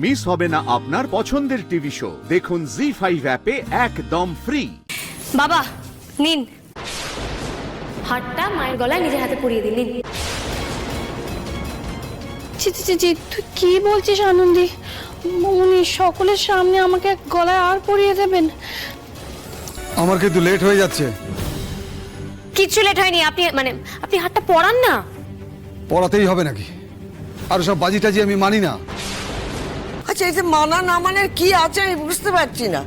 Miss হবে না আপনার পছন্দের টিভি শো। দেখুন জি5 অ্যাপে একদম ফ্রি। বাবা নিন, হারটা মায়ের গলায় নিজের হাতে পরিয়ে দিন। নিন। জি জি জি, তুই কি বলছিস আনন্দী? উনি সকলের সামনে আমাকে গলায় আর পরিয়ে দেবেন? আমার কিন্তু লেট হয়ে যাচ্ছে। কিচ্ছু লেট হয়নি, আপনি হারটা পরান না। পড়াতেই হবে নাকি? আর সব বাজি টাজি আমি মানি না। আচ্ছা, এই যে মানা না মানের কি আছে আমি বুঝতে পারছি না।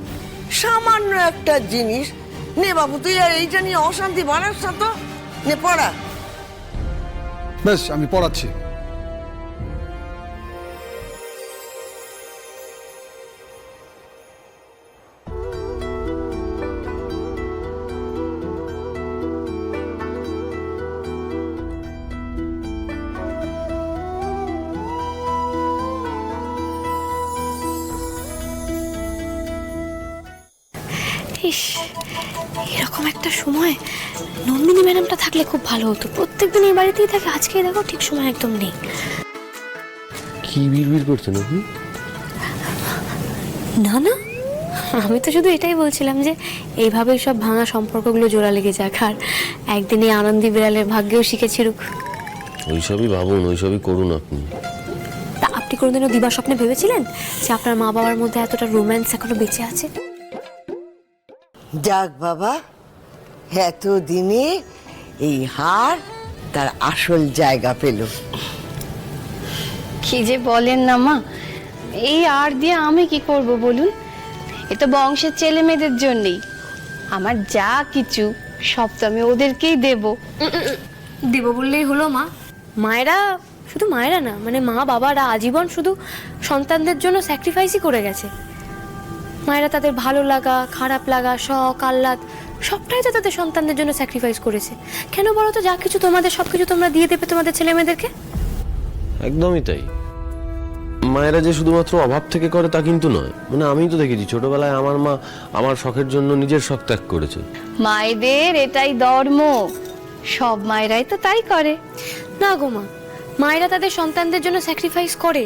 সামান্য একটা জিনিস নে বাবু, তুই আর এইটা নিয়ে অশান্তি বাড়াস না তো। নে পড়া। বেশ, আমি পড়াচ্ছি। ইস, এরকম একটা সময় নন্দিনী ম্যাডামটা থাকলে খুব ভালো হতো। প্রত্যেকদিন এই বাড়িতেই থাকে, আজকে দেখো ঠিক সময় একদম নেই। কি বিড়বিড় করছেন আপনি? না না, আমি তো শুধু এটাই বলছিলাম যে এইভাবে সব ভাঙা সম্পর্কগুলো জোড়া লেগে যাক, আর একদিন এই আনন্দী বিড়ালের ভাগ্যেও শিখেছিলুক। ওইসবই ভাবুন, ওইসবই করুন আপনি। তা আপনি কোনোদিনও দিবা স্বপ্নে ভেবেছিলেন যে আপনার মা বাবার মধ্যে এতটা রোম্যান্স এখনো বেঁচে আছে? যাক বাবা, এতদিনে এই হার তার আসল জায়গা পেল। কি যে বলেন না মা, এই আর দিয়ে আমি কি করব বলুন? এ তো বংশের ছেলে মেয়েদের জন্যই। আমার যা কিছু সব তো আমি ওদেরকেই দেব। দেব বললেই হলো মা? মায়েরা, শুধু মায়েরা না, মা বাবারা আজীবন শুধু সন্তানদের জন্য স্যাক্রিফাইসই করে গেছে। মায়েরা তাদের ভালো লাগা, খারাপ লাগা, শখ, আহ্লাদ সবটাই তো তাদের সন্তানদের জন্য স্যাক্রিফাইস করেছে। কেন বলো তো? যা কিছু তোমাদের, সবকিছু তোমরা দিয়ে দেবে তোমাদের ছেলে মেয়েদেরকে। একদমই তাই। মায়েরা যে শুধুমাত্র অভাব থেকে করে তা কিন্তু নয়। আমি তো দেখেছি ছোটবেলায় আমার মা আমার শখের জন্য নিজের শখ ত্যাগ করেছে। মায়েদের এটাই ধর্ম, সব মায়েরাই তো তাই করে। না গো মা, মায়েরা তাদের সন্তানদের জন্য স্যাক্রিফাইস করে,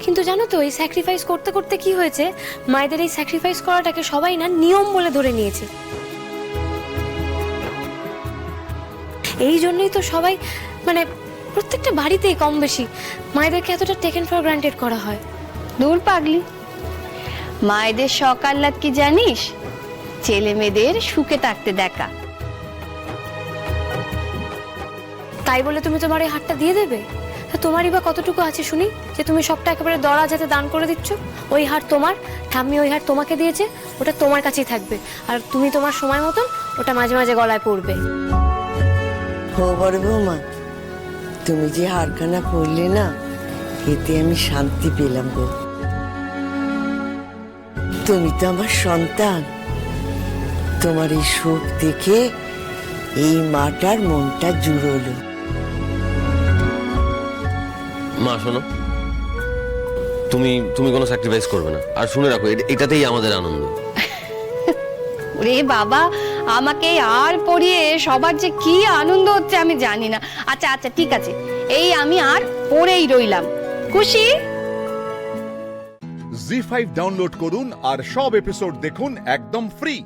কিন্তু জানো তো এই স্যাক্রিফাইস করতে করতে কি হয়েছে, মায়েদের এই স্যাক্রিফাইস করাটাকে সবাই না নিয়ম বলে ধরে নিয়েছে। এই জন্যই তো সবাই, প্রত্যেকটা বাড়িতেই কম বেশি মায়েদেরকে এতটা টেকেন ফর গ্রান্টেড করা হয়। দূর পাগলি, মায়েদের শখ আহ্লাদ কি জানিস? ছেলে মেয়েদের সুখে থাকতে দেখা। তাই বলে তুমি তোমার এই হাতটা দিয়ে দেবে? তোমারই বা কতটুকু আছে শুনি, যে তুমি সবটা একেবারে দরা যাতে দান করে দিচ্ছ? ওই হার তোমার, ঠাম্মি ওই হার তোমাকে দিয়েছে, ওটা তোমার কাছেই থাকবে, আর তুমি তোমার সময় মতন ওটা মাঝে মাঝে গলায় পরবে। হো বড় বৌমা, তুমি যে হারখানা পড়লে না, এতে আমি শান্তি পেলাম গো। তুমি তো আমার সন্তান। তোমার এই সুখ দেখে এই মাটার মনটা জুড়লো। মা শোনো, তুমি তুমি কোনো স্যাক্রিফাইস করবে না। আর শুনে রাখো, এটাতেই আমাদের আনন্দ। ওরে বাবা, আমাকে আর পড়িয়ে সবার যে কি আনন্দ হচ্ছে আমি জানি না। আচ্ছা আচ্ছা ঠিক আছে, এই আমি আর পড়েই রইলাম। খুশি? জি5 ডাউনলোড করুন আর সব এপিসোড দেখুন একদম ফ্রি।